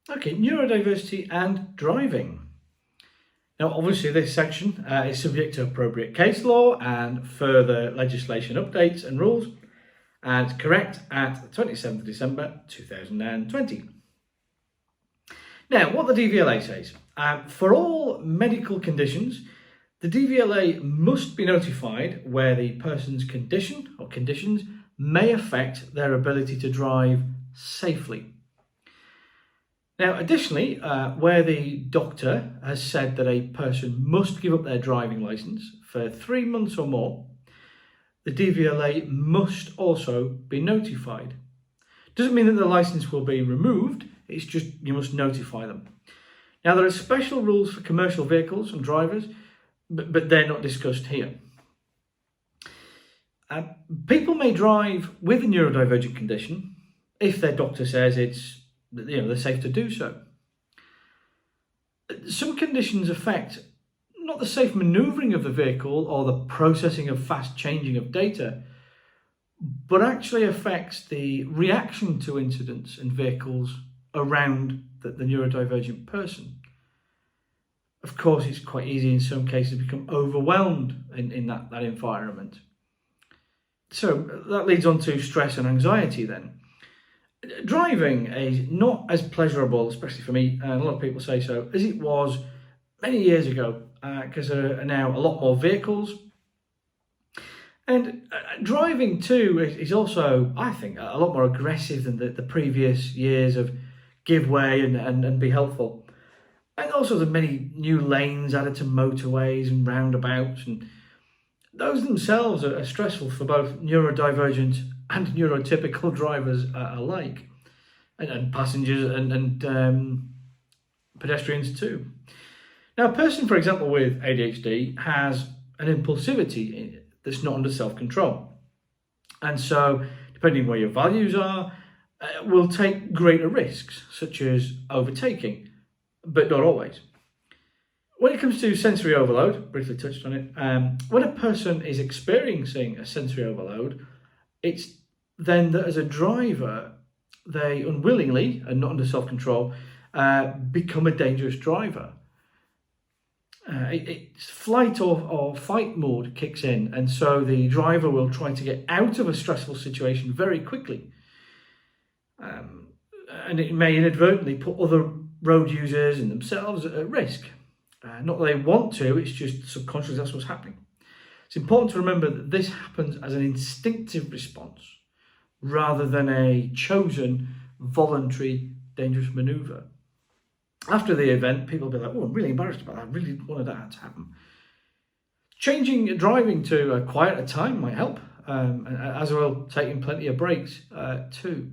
Okay, neurodiversity and driving. Now, obviously, this section is subject to appropriate case law and further legislation updates and rules, and correct at the 27th of December 2020. Now, what the DVLA says, for all medical conditions, the DVLA must be notified where the person's condition or conditions may affect their ability to drive safely. Now, additionally, where the doctor has said that a person must give up their driving licence for 3 months or more, the DVLA must also be notified. Doesn't mean that the licence will be removed, it's just you must notify them. Now, there are special rules for commercial vehicles and drivers, but they're not discussed here. People may drive with a neurodivergent condition if their doctor says they're safe to do so. Some conditions affect not the safe manoeuvring of the vehicle or the processing of fast changing of data, but actually affects the reaction to incidents and vehicles around the neurodivergent person. Of course, it's quite easy in some cases to become overwhelmed in that environment. So that leads on to stress and anxiety then. Driving is not as pleasurable, especially for me, and a lot of people say so, as it was many years ago, because there are now a lot more vehicles. And driving too is also, I think, a lot more aggressive than the previous years of give way and be helpful. And also the many new lanes added to motorways and roundabouts, and those themselves are stressful for both neurodivergent and neurotypical drivers alike, and passengers and pedestrians too. Now, a person, for example, with ADHD has an impulsivity that's not under self-control. And so, depending where your values are, will take greater risks, such as overtaking, but not always. When it comes to sensory overload, briefly touched on it, when a person is experiencing a sensory overload, it's then that as a driver, they unwillingly, and not under self-control, become a dangerous driver. It's flight or fight mode kicks in, and so the driver will try to get out of a stressful situation very quickly. And it may inadvertently put other road users and themselves at risk. Not that they want to, it's just subconsciously that's what's happening. It's important to remember that this happens as an instinctive response rather than a chosen, voluntary, dangerous manoeuvre. After the event, people will be like, oh, I'm really embarrassed about that. I really wanted that to happen. Changing driving to a quieter time might help, as well taking plenty of breaks too.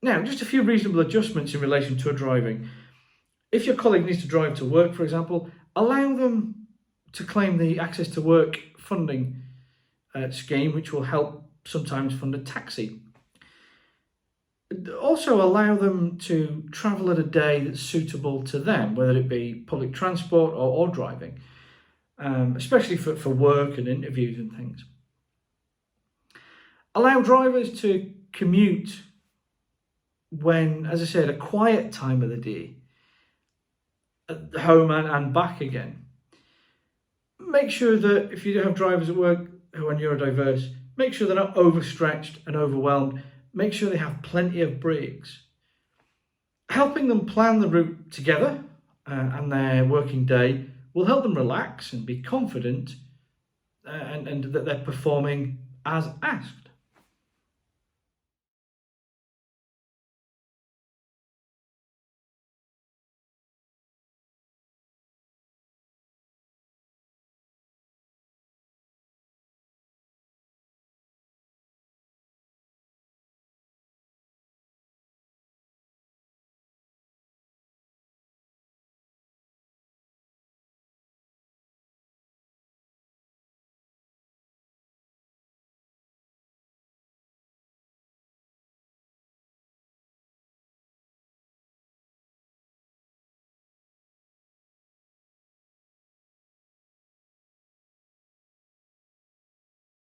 Now, just a few reasonable adjustments in relation to driving. If your colleague needs to drive to work, for example, allow them to claim the Access to Work funding scheme, which will help sometimes fund a taxi. Also allow them to travel at a day that's suitable to them, whether it be public transport or driving, especially for work and interviews and things. Allow drivers to commute when, as I said, a quiet time of the day, at home and back again. Make sure that if you do have drivers at work who are neurodiverse, make sure they're not overstretched and overwhelmed. Make sure they have plenty of breaks. Helping them plan the route together and their working day will help them relax and be confident and that they're performing as asked.